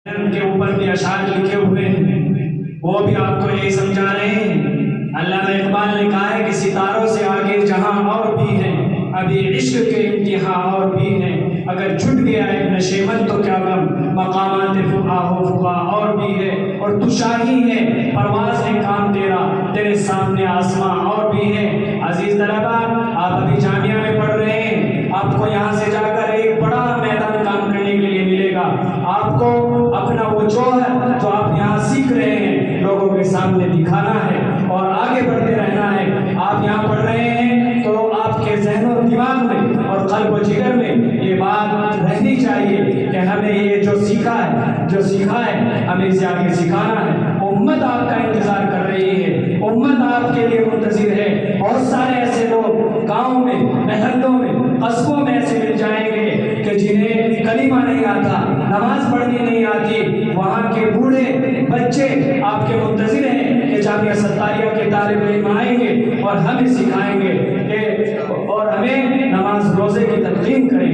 کے اوپر بھی اشعار لکھے ہوئے ہیں، وہ بھی آپ کو یہی سمجھا رہے ہیں۔ علامہ اقبال نے کہا ہے کہ ستاروں سے آگے جہاں اور بھی ہیں، ابھی عشق کے انتہا اور بھی ہیں، اگر چھٹ گیا ایک نشیمن تو کیا غم، مقامات فقا و فقا اور بھی ہے، اور تو شاہی ہے پرواز ہے کام تیرا، تیرے سامنے آسماں اور بھی ہے۔ عزیز طلباء، آپ ابھی جامعہ میں پڑھ رہے ہیں، آپ کو یہاں سے جا کر ایک بڑا میدان کام کرنے کے لیے ملے گا۔ آپ کو اپنا وہ جوہر جو آپ یہاں سیکھ رہے ہیں لوگوں کے سامنے دکھانا ہے اور آگے بڑھتے رہنا ہے۔ آپ یہاں پڑھ رہے ہیں تو آپ کے ذہن و دماغ میں اور قلب و جگر میں یہ بات رہنی چاہیے کہ ہمیں یہ جو سیکھا ہے ہمیں اسے آگے سکھانا ہے۔ امت آپ کا انتظار کر رہی ہے، امت آپ کے لیے منتظر ہے۔ بہت سارے ایسے لوگ گاؤں میں، محلوں میں، قصبوں میں ایسے مل جائیں گے کہ جنہیں کلمہ نہیں آتا، نماز پڑھنی نہیں آتی، وہاں کے بوڑھے بچے آپ کے منتظر ہیں کہ جامعہ ستاریہ کے طالب علم آئیں گے اور ہمیں سکھائیں گے